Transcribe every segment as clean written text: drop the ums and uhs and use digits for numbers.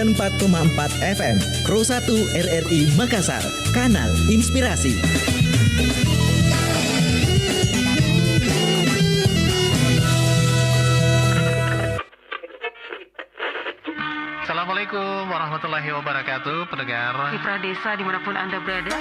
94,4 FM Pro 1 RRI Makassar, Kanal Inspirasi. Assalamualaikum warahmatullahi wabarakatuh, pendengar Kiprah Desa dimanapun Anda berada.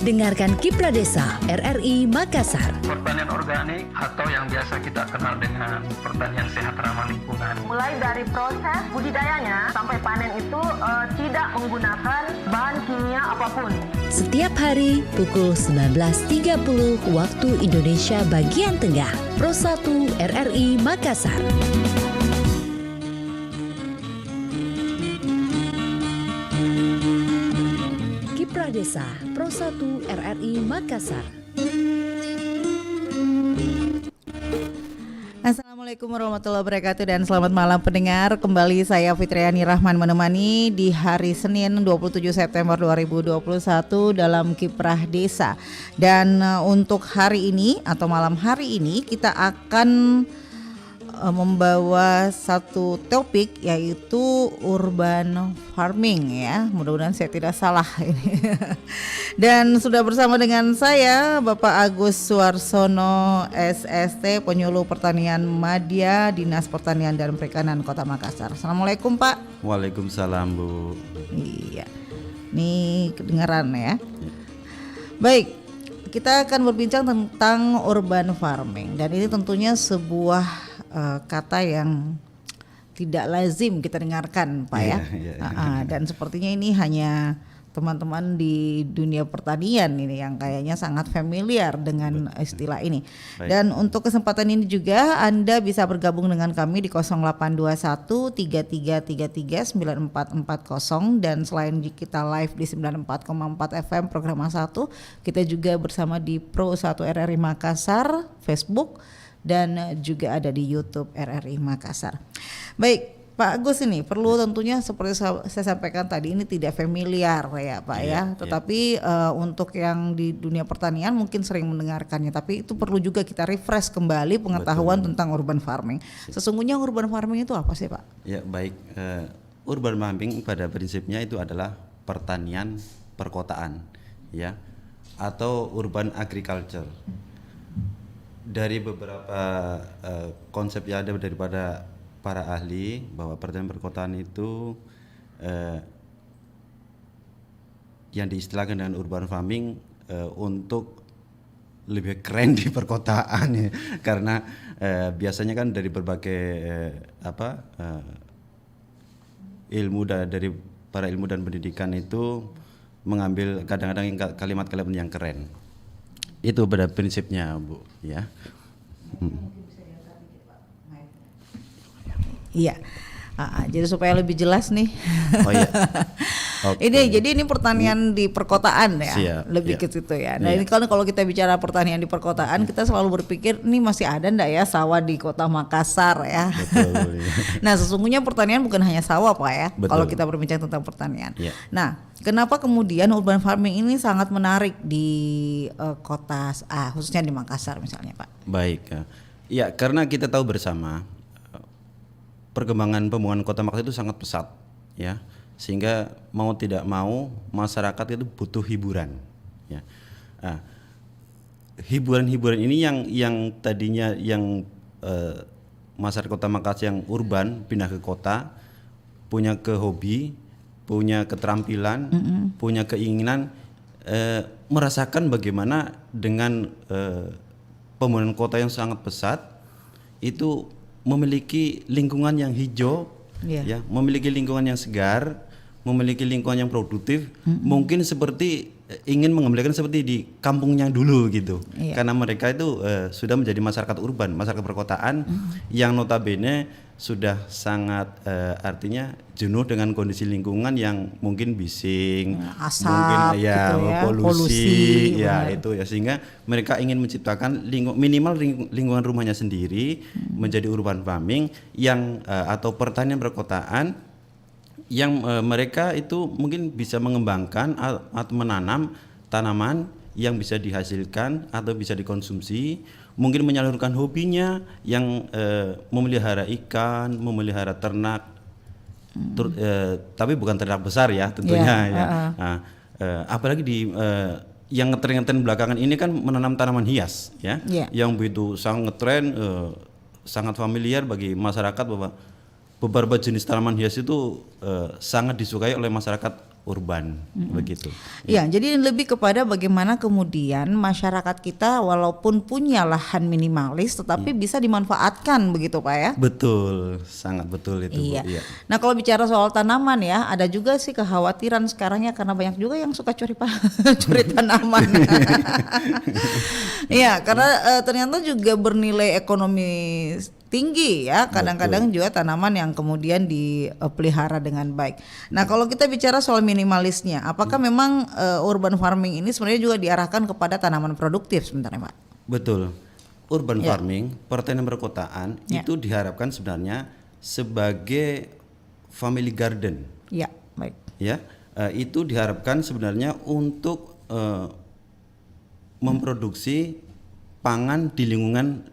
Dengarkan Kiprah Desa RRI Makassar. pertanian organik atau yang biasa kita kenal dengan pertanian sehat ramah lingkungan. Mulai dari proses budidayanya sampai panen itu tidak menggunakan bahan kimia apapun. Setiap hari pukul 19.30 waktu Indonesia bagian Tengah. Pro 1 RRI Makassar. Kiprah Desa Pro 1 RRI Makassar. Assalamualaikum warahmatullahi wabarakatuh dan selamat malam pendengar. Kembali saya Fitriani Rahman menemani di hari Senin 27 September 2021 dalam Kiprah Desa. Dan untuk hari ini atau malam hari ini kita akan membawa satu topik yaitu urban farming ya. Mudah-mudahan saya tidak salah ini. Dan sudah bersama dengan saya Bapak Agus Suarsono SST, Penyuluh Pertanian Madya, Dinas Pertanian dan Perikanan Kota Makassar. Assalamualaikum Pak. Waalaikumsalam Bu. Iya. Nih kedengaran ya. Baik, kita akan berbincang tentang urban farming dan ini tentunya sebuah kata yang tidak lazim kita dengarkan Pak ya. Dan sepertinya ini hanya teman-teman di dunia pertanian ini yang kayaknya sangat familiar dengan istilah ini. Baik. Dan untuk kesempatan ini juga Anda bisa bergabung dengan kami di 0821 3333 9440 dan selain kita live di 94,4 FM program 1, kita juga bersama di Pro 1 RRI Makassar, Facebook dan juga ada di YouTube RRI Makassar. Baik, Pak Agus ini perlu tentunya seperti saya sampaikan tadi ini tidak familiar ya Pak ya. Tetapi untuk yang di dunia pertanian mungkin sering mendengarkannya, tapi itu perlu juga kita refresh kembali pengetahuan tentang urban farming. Sesungguhnya urban farming itu apa sih Pak? Ya baik, urban farming pada prinsipnya itu adalah pertanian perkotaan ya, atau urban agriculture. Dari beberapa konsep yang ada daripada para ahli bahwa pertanian perkotaan itu yang diistilahkan dengan urban farming untuk lebih keren di perkotaan ya. Karena biasanya kan dari berbagai ilmu dari para ilmu dan pendidikan itu mengambil kadang-kadang kalimat-kalimat yang keren. Itu pada prinsipnya Bu ya. Iya. Jadi supaya lebih jelas nih. Oh iya. Okay. Ini pertanian di perkotaan ya. Siap, lebih ya. ke situ ya. Nah, ini kalau kita bicara pertanian di perkotaan, kita selalu berpikir ini masih ada enggak ya sawah di Kota Makassar ya. Betul. Ya. Nah, sesungguhnya pertanian bukan hanya sawah Pak ya. Betul. Kalau kita berbincang tentang pertanian. Ya. Nah, kenapa kemudian urban farming ini sangat menarik di kota khususnya di Makassar misalnya Pak? Baik. Ya, karena kita tahu bersama perkembangan pembangunan Kota Makassar itu sangat pesat ya. Sehingga mau tidak mau masyarakat itu butuh hiburan ya. Hiburan-hiburan ini yang tadinya masyarakat Kota Makassar yang urban pindah ke kota, punya hobi, punya keterampilan, punya keinginan merasakan bagaimana dengan pembangunan kota yang sangat pesat itu memiliki lingkungan yang hijau, ya, memiliki lingkungan yang segar, memiliki lingkungan yang produktif, mungkin seperti ingin mengembalikan seperti di kampungnya dulu gitu. Karena mereka itu sudah menjadi masyarakat urban, masyarakat perkotaan yang notabene sudah sangat artinya jenuh dengan kondisi lingkungan yang mungkin bising, asap, mungkin gitu polusi ya itu ya, sehingga mereka ingin menciptakan minimal lingkungan rumahnya sendiri menjadi urban farming yang atau pertanian perkotaan yang mereka itu mungkin bisa mengembangkan atau menanam tanaman yang bisa dihasilkan atau bisa dikonsumsi, mungkin menyalurkan hobinya yang memelihara ikan, memelihara ternak Tapi bukan ternak besar ya tentunya ya. Nah, apalagi di yang ngetren-ngetren belakangan ini kan menanam tanaman hias ya, yang begitu sangat ngetren, sangat familiar bagi masyarakat bahwa beberapa jenis tanaman hias itu sangat disukai oleh masyarakat urban begitu. Ya, jadi lebih kepada bagaimana kemudian masyarakat kita walaupun punya lahan minimalis tetapi bisa dimanfaatkan begitu Pak ya? Betul, sangat betul itu Iya. Bu. Iya. Nah kalau bicara soal tanaman ya, ada juga sih kekhawatiran sekarang ya karena banyak juga yang suka curi curi tanaman. Iya, karena ternyata juga bernilai ekonomi tinggi ya, kadang-kadang juga tanaman yang kemudian dipelihara dengan baik. Nah kalau kita bicara soal minimalisnya, apakah memang urban farming ini sebenarnya juga diarahkan kepada tanaman produktif sebenarnya Pak? Betul, urban farming, pertanian perkotaan itu diharapkan sebenarnya sebagai family garden. Ya, baik. Ya, itu diharapkan sebenarnya untuk memproduksi pangan di lingkungan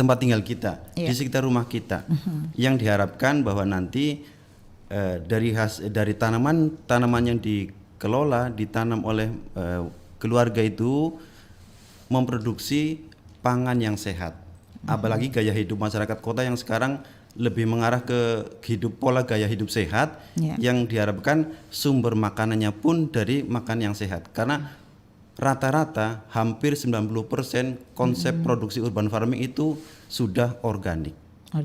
tempat tinggal kita, di sekitar rumah kita, yang diharapkan bahwa nanti dari tanaman yang dikelola, ditanam oleh keluarga itu memproduksi pangan yang sehat. Apalagi gaya hidup masyarakat kota yang sekarang lebih mengarah ke pola gaya hidup sehat, yang diharapkan sumber makanannya pun dari makan yang sehat. Karena rata-rata hampir 90% konsep produksi urban farming itu sudah organik.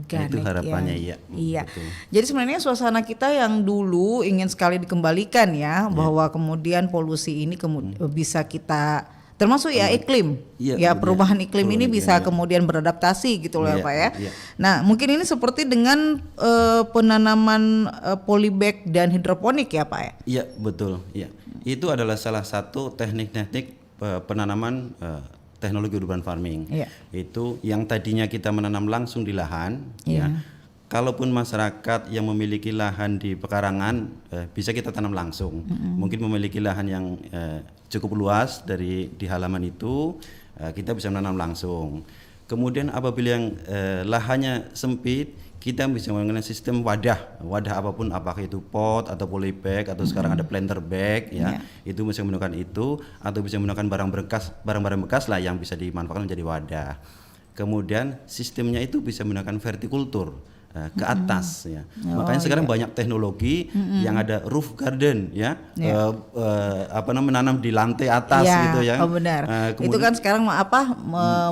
Itu harapannya ya. Iya. Betul. Jadi sebenarnya suasana kita yang dulu ingin sekali dikembalikan ya, bahwa kemudian polusi ini bisa kita termasuk ya iklim, perubahan iklim ini bisa kemudian beradaptasi gitu loh Pak ya. Nah mungkin ini seperti dengan penanaman polybag dan hidroponik ya Pak ya. Iya betul. Iya. Itu adalah salah satu teknik-teknik penanaman teknologi urban farming. Itu yang tadinya kita menanam langsung di lahan. Ya. Kalaupun masyarakat yang memiliki lahan di pekarangan bisa kita tanam langsung. Mungkin memiliki lahan yang cukup luas di halaman itu kita bisa menanam langsung. Kemudian apabila yang lahannya sempit, kita bisa menggunakan sistem wadah apapun, apakah itu pot atau polybag atau sekarang ada planter bag ya. Itu bisa menggunakan itu, atau bisa menggunakan barang-barang bekas lah yang bisa dimanfaatkan menjadi wadah. Kemudian sistemnya itu bisa menggunakan vertikultur ke atas ya. Makanya sekarang banyak teknologi yang ada roof garden ya, menanam di lantai atas gitu ya. Oh benar. Itu kan sekarang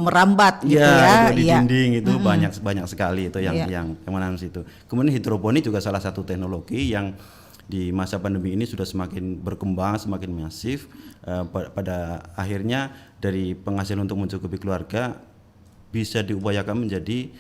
merambat gitu Itu di dinding itu banyak sekali itu yang menanam situ. Kemudian hidroponik juga salah satu teknologi yang di masa pandemi ini sudah semakin berkembang, semakin masif. Pada akhirnya dari penghasilan untuk mencukupi keluarga bisa diupayakan menjadi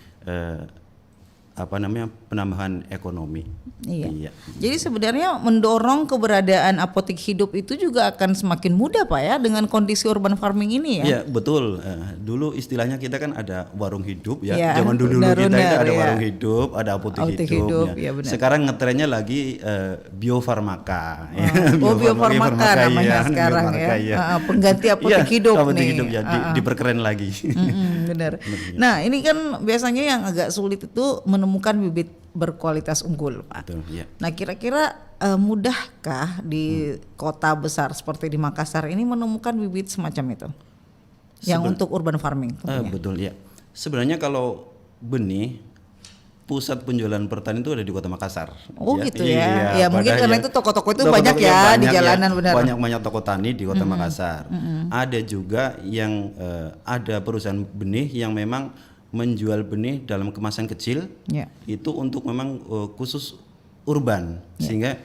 penambahan ekonomi. Iya. Jadi sebenarnya mendorong keberadaan apotek hidup itu juga akan semakin mudah Pak ya dengan kondisi urban farming ini ya. Iya betul. Dulu istilahnya kita kan ada warung hidup ya. Zaman dulu kita itu ada warung hidup, ada apotek hidup. Ya. Sekarang ngetrennya lagi biofarmaka. Biofarmaka namanya sekarang ya. Pengganti apotek hidup apotek nih. Hidup ya, diperkeren lagi. Benar. Nah ini kan biasanya yang agak sulit itu menemukan bibit berkualitas unggul Pak. Betul, ya. Nah kira-kira mudahkah di kota besar seperti di Makassar ini menemukan bibit semacam itu yang untuk urban farming? Betul ya. Sebenarnya kalau benih, pusat penjualan pertanian itu ada di Kota Makassar. Oh ya, gitu ya. Ya mungkin karena itu toko-toko itu banyak ya di jalanan benar. Banyak toko tani di Kota Makassar. Ada juga yang ada perusahaan benih yang memang menjual benih dalam kemasan kecil, itu untuk memang khusus urban, sehingga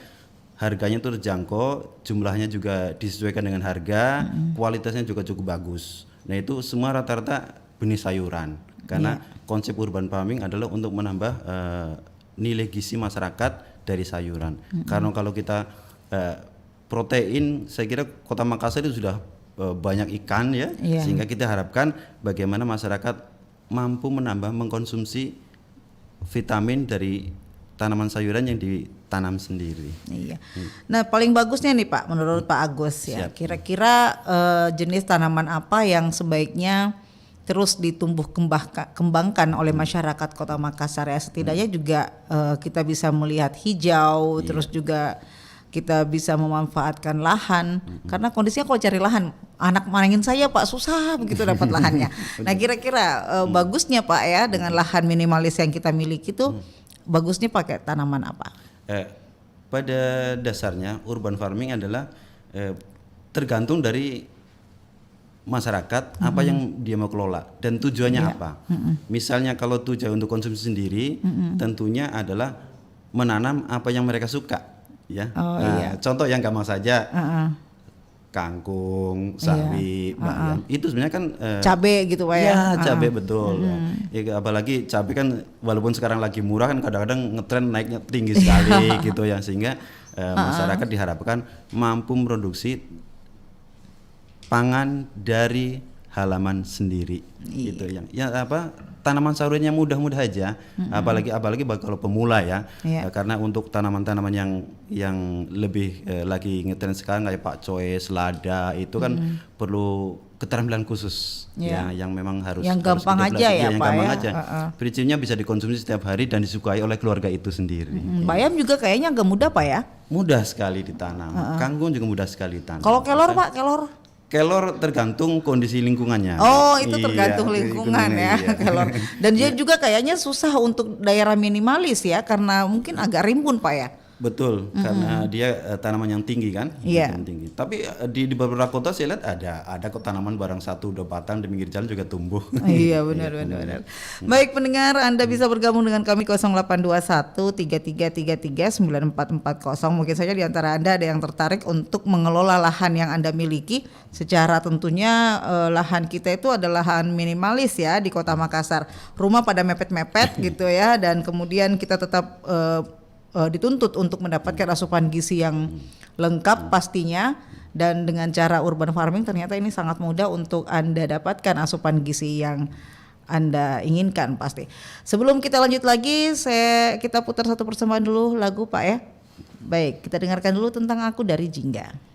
harganya itu terjangkau, jumlahnya juga disesuaikan dengan harga, kualitasnya juga cukup bagus. Nah itu semua rata-rata benih sayuran, karena konsep urban farming adalah untuk menambah nilai gizi masyarakat dari sayuran. Karena kalau kita protein, saya kira Kota Makassar itu sudah banyak ikan ya, sehingga kita harapkan bagaimana masyarakat mampu mengkonsumsi vitamin dari tanaman sayuran yang ditanam sendiri. Iya. Nah, paling bagusnya nih Pak, menurut Pak Agus ya. Kira-kira jenis tanaman apa yang sebaiknya terus ditumbuh kembangkan oleh masyarakat Kota Makassar ya. Setidaknya juga kita bisa melihat hijau, terus juga kita bisa memanfaatkan lahan. Karena kondisinya kalau cari lahan, anak manengin saya Pak susah begitu dapat lahannya. Nah kira-kira bagusnya Pak ya dengan lahan minimalis yang kita miliki itu bagusnya pakai tanaman apa? Pada dasarnya urban farming adalah tergantung dari masyarakat apa yang dia mau kelola dan tujuannya apa. Misalnya kalau tujuan untuk konsumsi sendiri, tentunya adalah menanam apa yang mereka suka, ya. Contoh yang gampang saja, kangkung, sawi, bayam. Itu sebenarnya kan cabe gitu Pak ya. Ya, cabe betul. Ya, apalagi cabe kan walaupun sekarang lagi murah kan kadang-kadang ngetren naiknya tinggi sekali gitu ya, sehingga masyarakat diharapkan mampu memproduksi pangan dari halaman sendiri, gitu yang tanaman sayurnya mudah-mudah aja, apalagi kalau pemula ya, karena untuk tanaman-tanaman yang lebih lagi ngetren sekarang kayak pakcoy, selada itu kan perlu keterampilan khusus ya, yang memang harus gampang aja ya yang Pak gampang ya. aja. Prinsipnya bisa dikonsumsi setiap hari dan disukai oleh keluarga itu sendiri. Bayam juga kayaknya agak mudah Pak ya. Mudah sekali ditanam. Kangkung juga mudah sekali ditanam. Kalau kelor Pak, Kelor tergantung kondisi lingkungannya. Oh, itu tergantung lingkungan ya, kelor. Dan dia juga kayaknya susah untuk daerah minimalis ya, karena mungkin agak rimbun Pak ya. Betul, karena dia tanaman yang tinggi kan, yang tinggi. Tapi di beberapa kota saya lihat ada kok tanaman barang 1-2 batang di pinggir jalan juga tumbuh. Iya benar. Baik pendengar, Anda bisa bergabung dengan kami 0821-3333-9440. Mungkin saja di antara Anda ada yang tertarik untuk mengelola lahan yang Anda miliki. Secara tentunya lahan kita itu adalah lahan minimalis ya di Kota Makassar. Rumah pada mepet-mepet gitu ya, dan kemudian kita tetap dituntut untuk mendapatkan asupan gizi yang lengkap pastinya, dan dengan cara urban farming ternyata ini sangat mudah untuk Anda dapatkan asupan gizi yang Anda inginkan pasti. Sebelum kita lanjut lagi, kita putar satu persembahan dulu lagu Pak ya. Baik, kita dengarkan dulu tentang Aku dari Jingga.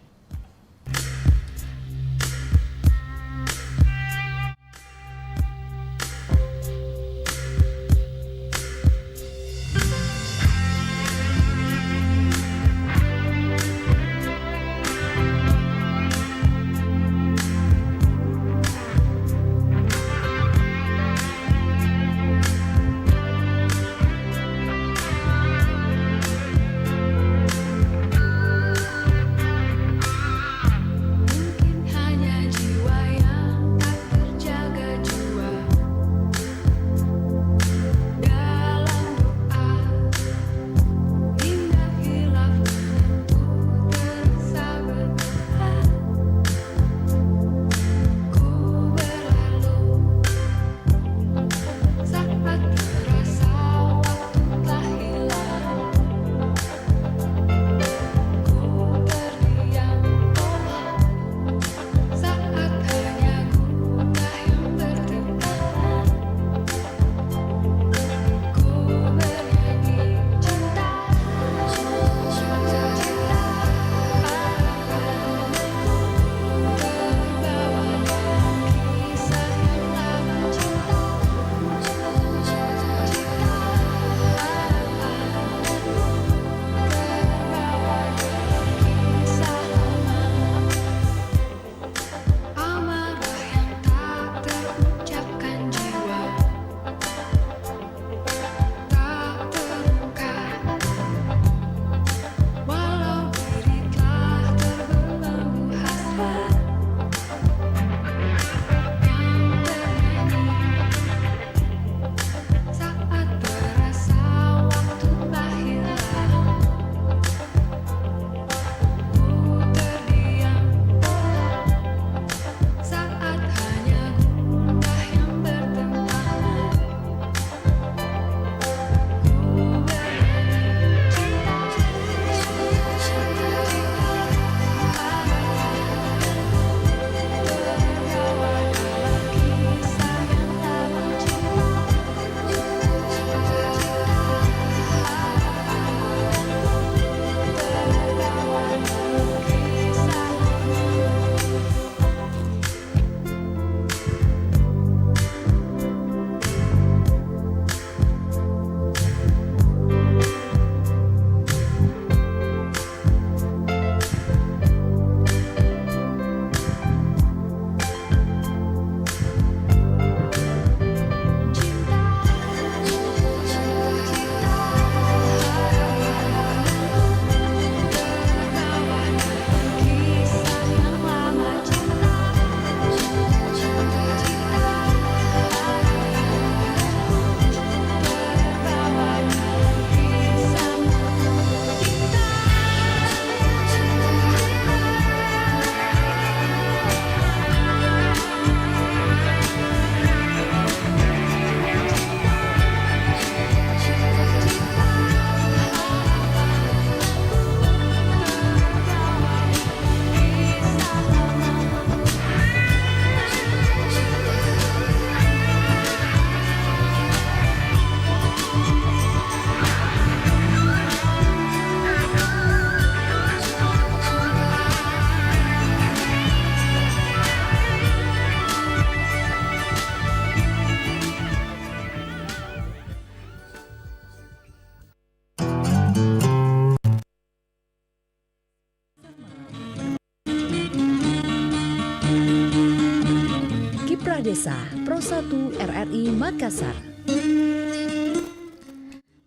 Desa Pro 1 RRI Makassar.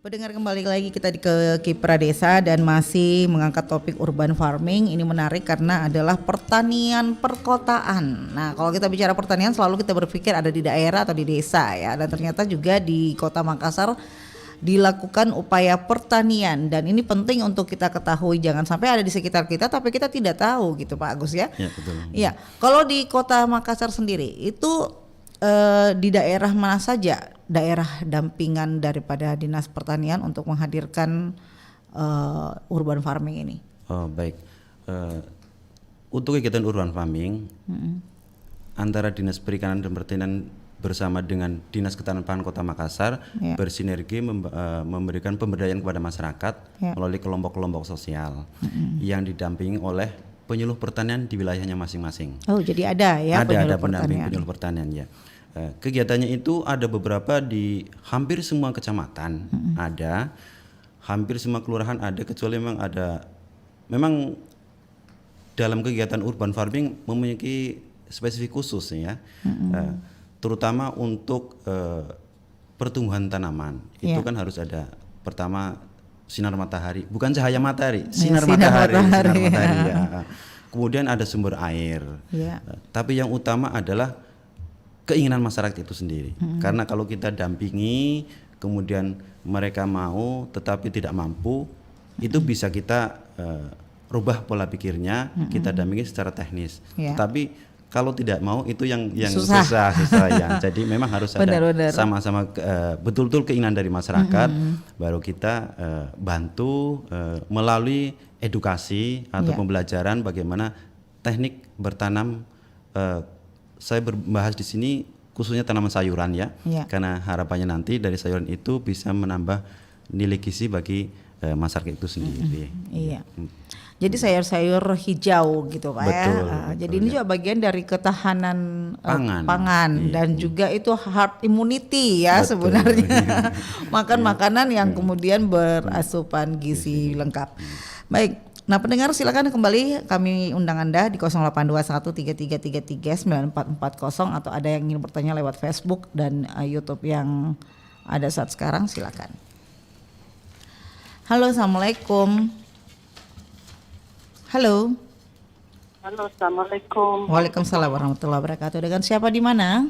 Pendengar, kembali lagi kita ke Kipra Desa dan masih mengangkat topik urban farming. Ini menarik karena adalah pertanian perkotaan. Nah, kalau kita bicara pertanian selalu kita berpikir ada di daerah atau di desa ya. Dan ternyata juga di Kota Makassar dilakukan upaya pertanian, dan ini penting untuk kita ketahui, jangan sampai ada di sekitar kita tapi kita tidak tahu gitu Pak Agus ya. Ya, betul. Iya, kalau di Kota Makassar sendiri itu di daerah mana saja daerah dampingan daripada Dinas Pertanian untuk menghadirkan urban farming ini? Oh, baik. Untuk kegiatan urban farming antara Dinas Perikanan dan Pertanian bersama dengan Dinas Ketahanan Pangan Kota Makassar bersinergi memberikan pemberdayaan kepada masyarakat melalui kelompok-kelompok sosial yang didampingi oleh penyuluh pertanian di wilayahnya masing-masing. Oh, jadi ada ya ada pendamping penyuluh pertanian ya. Kegiatannya itu ada beberapa di hampir semua kecamatan, ada hampir semua kelurahan ada, kecuali memang dalam kegiatan urban farming memiliki spesifik khusus ya. Terutama untuk pertumbuhan tanaman itu kan harus ada pertama sinar matahari, bukan cahaya matahari, sinar matahari. Ya. Kemudian ada sumber air, tapi yang utama adalah keinginan masyarakat itu sendiri. Karena kalau kita dampingi, kemudian mereka mau tetapi tidak mampu, itu bisa kita rubah pola pikirnya, kita dampingi secara teknis. Tapi kalau tidak mau itu yang susah ya. Jadi memang harus ada sama-sama betul-betul keinginan dari masyarakat, baru kita bantu melalui edukasi atau pembelajaran bagaimana teknik bertanam. Saya berbahas di sini khususnya tanaman sayuran ya, karena harapannya nanti dari sayuran itu bisa menambah nilai gizi bagi masyarakat itu sendiri. Iya. Jadi sayur-sayur hijau gitu Pak. Betul, jadi ini juga bagian dari ketahanan pangan dan juga itu herd immunity ya sebenarnya. Makan makanan yang kemudian berasupan gizi lengkap. Baik. Nah, pendengar silakan kembali, kami undang Anda di 082133339440 atau ada yang ingin bertanya lewat Facebook dan YouTube yang ada saat sekarang, silakan. Halo, Assalamualaikum. Halo. Halo, Assalamualaikum. Waalaikumsalam warahmatullahi wabarakatuh. Dengan siapa di mana?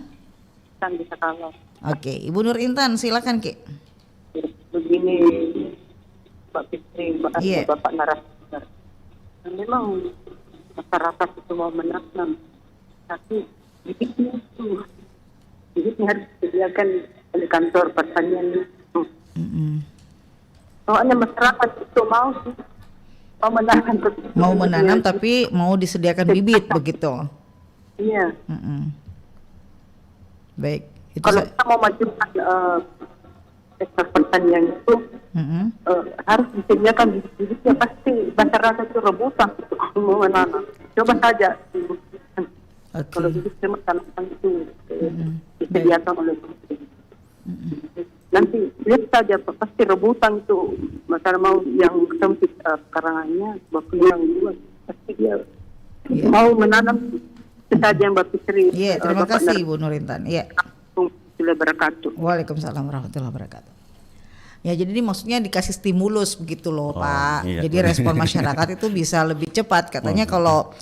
Intan di Sakalor. Oke, Ibu Nur Intan, silakan Ki. Begini, Pak Fitri, Bapak narasumber. Memang masyarakat itu mau menanam, tapi bibitnya harus disediakan oleh kantor pertanian itu. Soalnya masyarakat itu mau menanam tapi mau disediakan bibit begitu. Iya. Baik. Kalau kita mau majukan sektor pertanian itu harus disediakan bibitnya, pasti masyarakat itu rebutan untuk mau menanam. Coba saja kalau bibitnya tanaman itu disediakan oleh nanti lihat saja pasti rebutan itu masalah mau yang sempit karangannya waktu yang luas, pasti dia mau menanam saja yang berpikir. Iya, terima kasih Ibu Nur Intan. Iya. Waalaikumsalam warahmatullahi wabarakatuh. Ya, jadi ini maksudnya dikasih stimulus begitu loh Pak. Iya. Jadi respon masyarakat itu bisa lebih cepat. Katanya kalau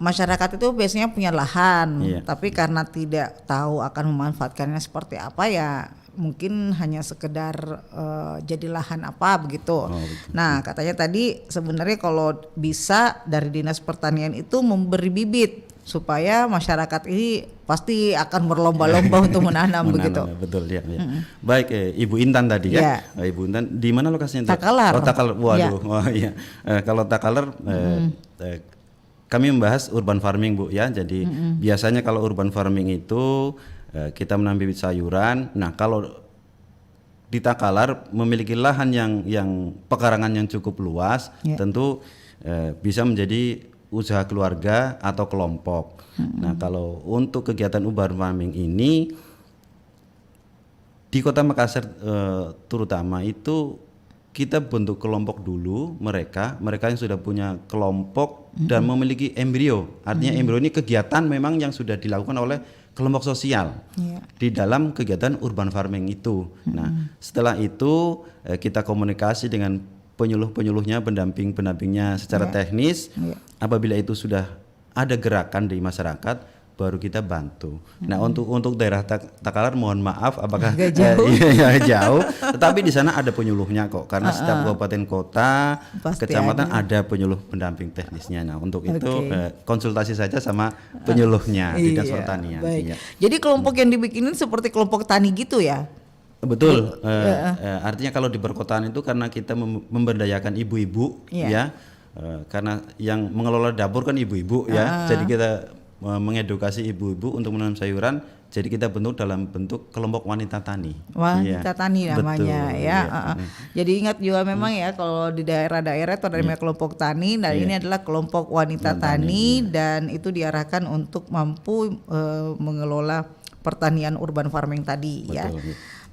masyarakat itu biasanya punya lahan, tapi karena tidak tahu akan memanfaatkannya seperti apa ya mungkin hanya sekedar jadi lahan apa begitu. Nah, katanya tadi sebenarnya kalau bisa dari Dinas Pertanian itu memberi bibit supaya masyarakat ini pasti akan berlomba-lomba untuk menanam begitu. Betul ya. Baik, Ibu Intan tadi ya. Ibu Intan di mana lokasinya? Takalar. Oh, Takalar. Waduh. Oh iya. Kalau Takalar kami membahas urban farming Bu ya. Jadi biasanya kalau urban farming itu kita menanam bibit sayuran. Nah, kalau di Takalar memiliki lahan yang pekarangan yang cukup luas, tentu bisa menjadi usaha keluarga atau kelompok. Nah, kalau untuk kegiatan urban farming ini di Kota Makassar terutama itu kita bentuk kelompok dulu, mereka yang sudah punya kelompok dan memiliki embrio. Artinya embrio ini kegiatan memang yang sudah dilakukan oleh kelompok sosial di dalam kegiatan urban farming itu. Nah, setelah itu kita komunikasi dengan penyuluh-penyuluhnya, pendamping-pendampingnya secara teknis. Apabila itu sudah ada gerakan di masyarakat, baru kita bantu. Nah, untuk daerah Takalar mohon maaf apakah jauh. Jauh, tetapi di sana ada penyuluhnya kok, karena setiap kabupaten kota, pasti kecamatan ada penyuluh pendamping teknisnya. Nah, untuk itu konsultasi saja sama penyuluhnya di Dinas Pertanian. Baik. Jadi kelompok yang dibikinin seperti kelompok tani gitu ya? Betul. Artinya kalau di perkotaan itu karena kita memberdayakan ibu-ibu ya, karena yang mengelola dapur kan ibu-ibu ya, jadi kita mengedukasi ibu-ibu untuk menanam sayuran. Jadi kita bentuk dalam bentuk kelompok wanita tani. Wanita tani namanya. Betul, ya. Jadi ingat juga memang ya kalau di daerah-daerah itu ada namanya kelompok tani. Nah ini adalah kelompok wanita tani dan itu diarahkan untuk mampu mengelola pertanian urban farming tadi. Betul, ya.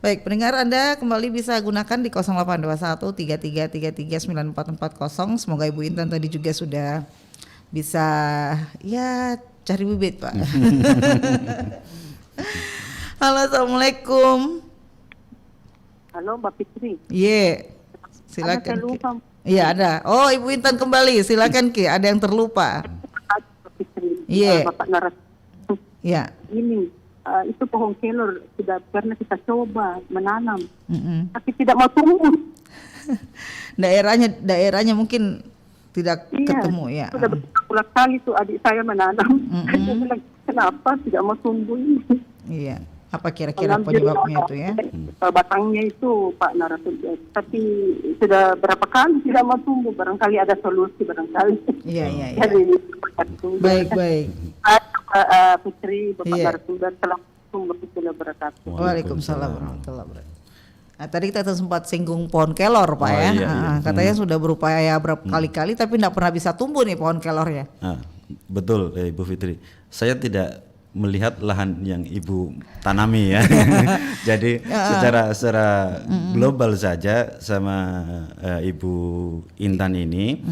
Baik, pendengar Anda kembali bisa gunakan di 0821 3333 9440. Semoga Ibu Intan tadi juga sudah bisa ya cari bibit, Pak. Halo, assalamualaikum. Halo Mbak Fitri. Iya, silakan. Ada lupa. Iya ada. Oh, Ibu Intan kembali, silakan Ki. Ada yang terlupa. Mbak Fitri. Iya. Bapak Naras. Iya. Ini itu pohon kelor sudah pernah kita coba menanam, tapi tidak mau tumbuh. Daerahnya mungkin tidak ketemu ya. Sudah berulang kali tuh adik saya menanam. Dia bilang kenapa tidak mau tumbuh ini? Iya. Apa kira-kira penyebabnya itu ya? Batangnya itu Pak Narasumber, tapi sudah berapa kali tidak mau tumbuh. Barangkali ada solusi barangkali. Iya. Jadi, Baik. Putri Bapak Narasumber, Assalamualaikum warahmatullahi wabarakatuh. Waalaikumsalam warahmatullahi wabarakatuh. Nah, tadi kita sempat singgung pohon kelor Pak ya. Katanya sudah berupaya berapa kali-kali tapi tidak pernah bisa tumbuh nih pohon kelornya. Betul Ibu Fitri. Saya tidak melihat lahan yang Ibu tanami ya. Jadi secara global saja sama Ibu Intan ini,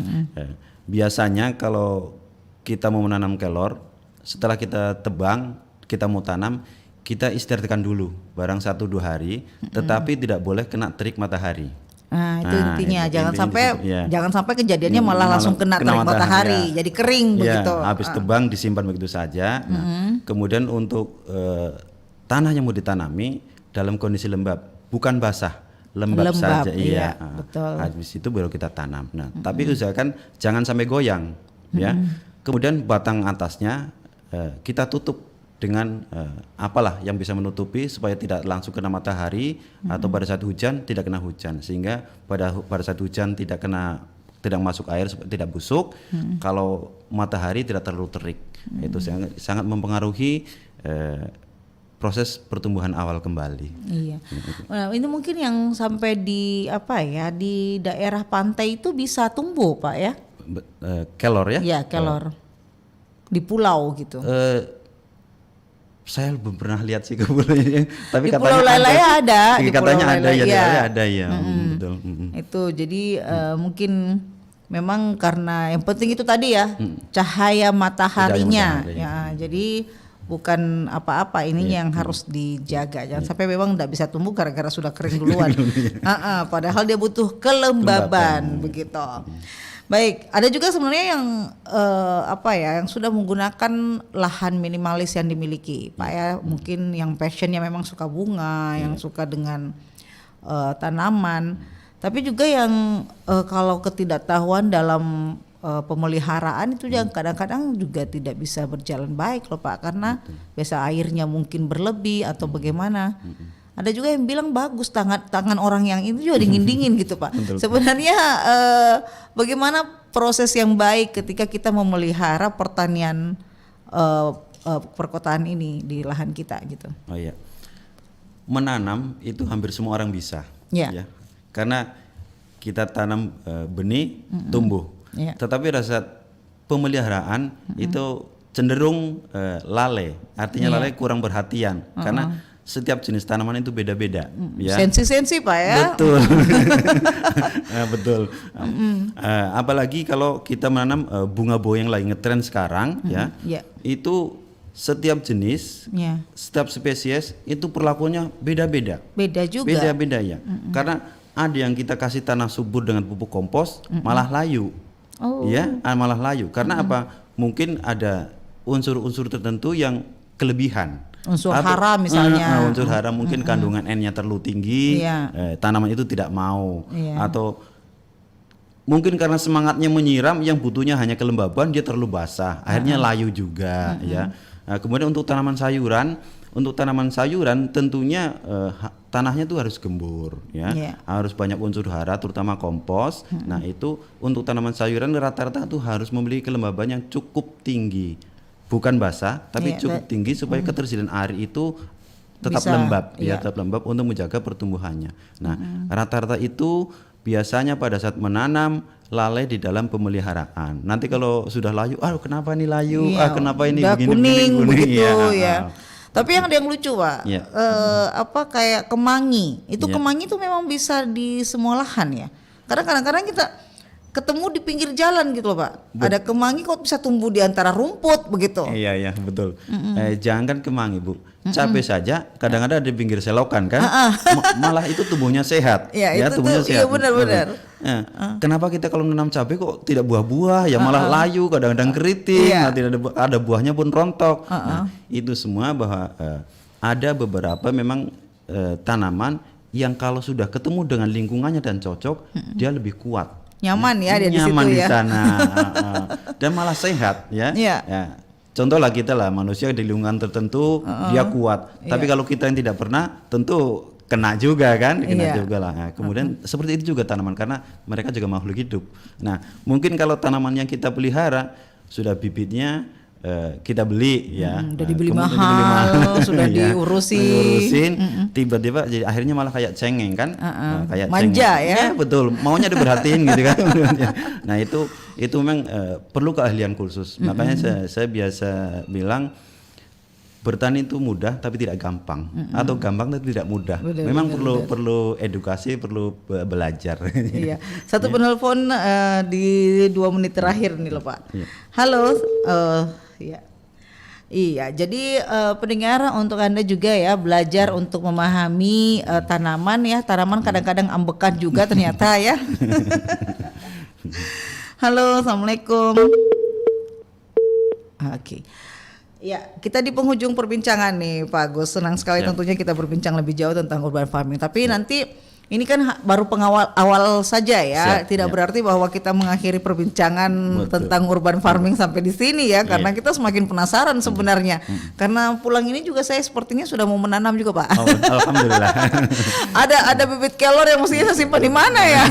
biasanya kalau kita mau menanam kelor, setelah kita tebang, kita mau tanam, kita istirahatkan dulu barang 1-2 hari, tetapi tidak boleh kena terik matahari. Nah, itu intinya jangan sampai kejadiannya malah langsung kena terik matahari, jadi kering begitu. Habis tebang disimpan begitu saja. Nah, kemudian untuk tanah yang mau ditanami dalam kondisi lembab, bukan basah, lembab saja. Iya, betul. Habis itu baru kita tanam. Nah, tapi usahakan jangan sampai goyang, ya. Kemudian batang atasnya kita tutup dengan apalah yang bisa menutupi supaya tidak langsung kena matahari atau pada saat hujan tidak kena hujan, sehingga pada saat hujan tidak masuk air, tidak busuk. Kalau matahari tidak terlalu terik, itu sangat mempengaruhi proses pertumbuhan awal kembali. Iya. Nah, ini mungkin yang sampai di di daerah pantai itu bisa tumbuh Pak ya? Kelor ya? Iya, kelor. Di pulau gitu. Saya belum pernah lihat sih kebunnya, tapi di katanya Pulau Lelai ada. Di katanya ada ya, di Lelai ada ya. Betul. Itu jadi mungkin memang karena yang penting itu tadi ya cahaya mataharinya. Ya, jadi bukan apa-apa ininya yang harus dijaga. Jangan sampai memang tidak bisa tumbuh gara-gara sudah kering duluan. Padahal dia butuh kelembaban begitu. Baik, ada juga sebenarnya yang yang sudah menggunakan lahan minimalis yang dimiliki, Pak ya. Mungkin yang passionnya memang suka bunga, yang suka dengan tanaman, tapi juga yang kalau ketidaktahuan dalam pemeliharaan itu yang kadang-kadang juga tidak bisa berjalan baik loh Pak, karena biasa airnya mungkin berlebih atau bagaimana. Ada juga yang bilang bagus tangan orang yang itu juga dingin-dingin gitu Pak. Sebenarnya bagaimana proses yang baik ketika kita memelihara pertanian perkotaan ini di lahan kita gitu? Oh iya, menanam itu hampir semua orang bisa, ya. Karena kita tanam benih tumbuh, tetapi rasa pemeliharaan itu cenderung lalai. Artinya lalai, kurang perhatian karena setiap jenis tanaman itu beda-beda, ya. Sensi-sensi Pak ya. Betul. Betul. Apalagi kalau kita menanam bunga boh yang lagi ngetren sekarang, ya. Itu setiap jenis, setiap spesies itu perlakuannya beda-beda. Beda juga. Beda-beda ya. Karena ada yang kita kasih tanah subur dengan pupuk kompos malah layu. Ya, malah layu. Karena apa? Mungkin ada unsur-unsur tertentu yang kelebihan. Unsur hara misalnya. Unsur hara mungkin kandungan N-nya terlalu tinggi, tanaman itu tidak mau. Atau mungkin karena semangatnya menyiram, yang butuhnya hanya kelembaban, dia terlalu basah, akhirnya layu juga. Ya. Nah, kemudian untuk tanaman sayuran tentunya tanahnya tuh harus gembur, ya, harus banyak unsur hara, terutama kompos. Nah itu untuk tanaman sayuran rata-rata tuh harus memiliki kelembaban yang cukup tinggi, bukan basah, tapi cukup tinggi supaya ketersediaan air itu tetap lembab, tetap lembab untuk menjaga pertumbuhannya. Nah rata-rata itu biasanya pada saat menanam lalai di dalam pemeliharaan. Nanti kalau sudah layu, kenapa ini layu? Kenapa ini begini kuning begitu ya. Tapi yang ada yang lucu, Pak. Kayak kemangi. Itu kemangi itu memang bisa di semua lahan ya. Karena kadang-kadang kita ketemu di pinggir jalan gitu loh, Pak. Ada kemangi kok bisa tumbuh di antara rumput begitu. Iya, betul. Jangan kemangi, Bu. Cabai saja kadang-kadang ada di pinggir selokan kan. Malah itu tumbuhnya sehat. Tumbuhnya sehat. Iya, benar-benar. Kenapa kita kalau menanam cabai kok tidak buah-buah, ya malah layu, kadang-kadang keriting, tidak ada buahnya pun rontok. Nah, itu semua bahwa ada beberapa memang tanaman yang kalau sudah ketemu dengan lingkungannya dan cocok, dia lebih kuat. Nyaman ya dia nyaman di situ di sana. Dan malah sehat ya. Contoh lah kita lah, manusia di lingkungan tertentu dia kuat. Tapi kalau kita yang tidak pernah, tentu kena juga kan, juga lah. Nah, kemudian seperti itu juga tanaman, karena mereka juga makhluk hidup. Nah, mungkin kalau tanaman yang kita pelihara sudah bibitnya kita beli ya, udah dibeli mahal, sudah diurusin, tiba-tiba jadi akhirnya malah kayak cengeng kan, kayak manja cengeng. ya, betul, maunya diperhatiin gitu kan. Nah itu memang perlu keahlian khusus. Makanya saya biasa bilang bertani itu mudah tapi tidak gampang, atau gampang tapi tidak mudah. Memang perlu edukasi, perlu belajar. Iya. Satu penelpon di 2 menit terakhir nih loh, Pak. Halo. Iya, jadi pendengar, untuk Anda juga ya belajar untuk memahami tanaman ya. Tanaman kadang-kadang ambekan juga ternyata ya. Halo, Assalamualaikum. Oke. Ya, kita di penghujung perbincangan nih Pak Agus. Senang sekali tentunya kita berbincang lebih jauh tentang urban farming. Tapi nanti ini kan baru awal saja ya. Tidak berarti bahwa kita mengakhiri perbincangan tentang urban farming sampai di sini ya. Karena kita semakin penasaran sebenarnya. Karena pulang ini juga saya sepertinya sudah mau menanam juga, Pak. Oh, alhamdulillah. ada bibit kelor yang mestinya saya simpan di mana ya?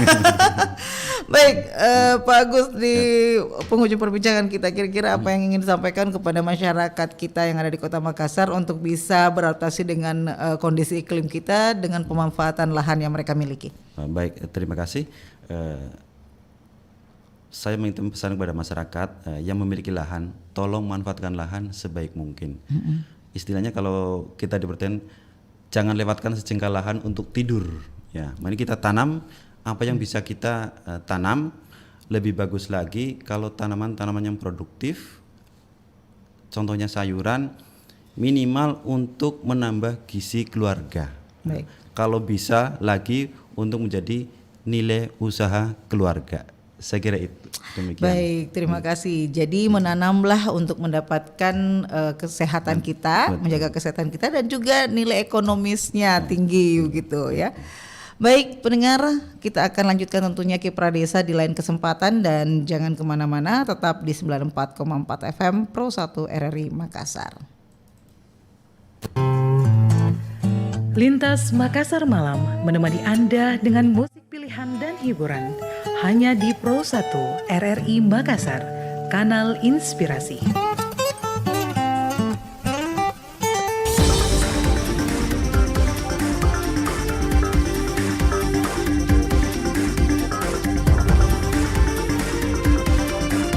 Baik, Pak Agus, di penghujung perbincangan kita, kira-kira apa yang ingin disampaikan kepada masyarakat kita yang ada di Kota Makassar untuk bisa beradaptasi dengan kondisi iklim kita dengan pemanfaatan lahan yang mereka miliki? Baik, terima kasih. Saya mengirim pesan kepada masyarakat yang memiliki lahan, tolong manfaatkan lahan sebaik mungkin. Istilahnya kalau kita di pertanian, jangan lewatkan sejengkal lahan untuk tidur. Ya, mari kita tanam apa yang bisa kita tanam. Lebih bagus lagi kalau tanaman-tanaman yang produktif, contohnya sayuran, minimal untuk menambah gizi keluarga. Baik. Kalau bisa lagi untuk menjadi nilai usaha keluarga. Saya kira itu. Demikian. Baik, terima kasih. Jadi menanamlah untuk mendapatkan kesehatan kita, menjaga kesehatan kita, dan juga nilai ekonomisnya tinggi gitu ya. Baik pendengar, kita akan lanjutkan tentunya Kiprah Desa di lain kesempatan, dan jangan kemana-mana, tetap di 94,4 FM Pro 1 RRI Makassar. Lintas Makassar Malam menemani Anda dengan musik pilihan dan hiburan hanya di Pro 1 RRI Makassar, kanal inspirasi.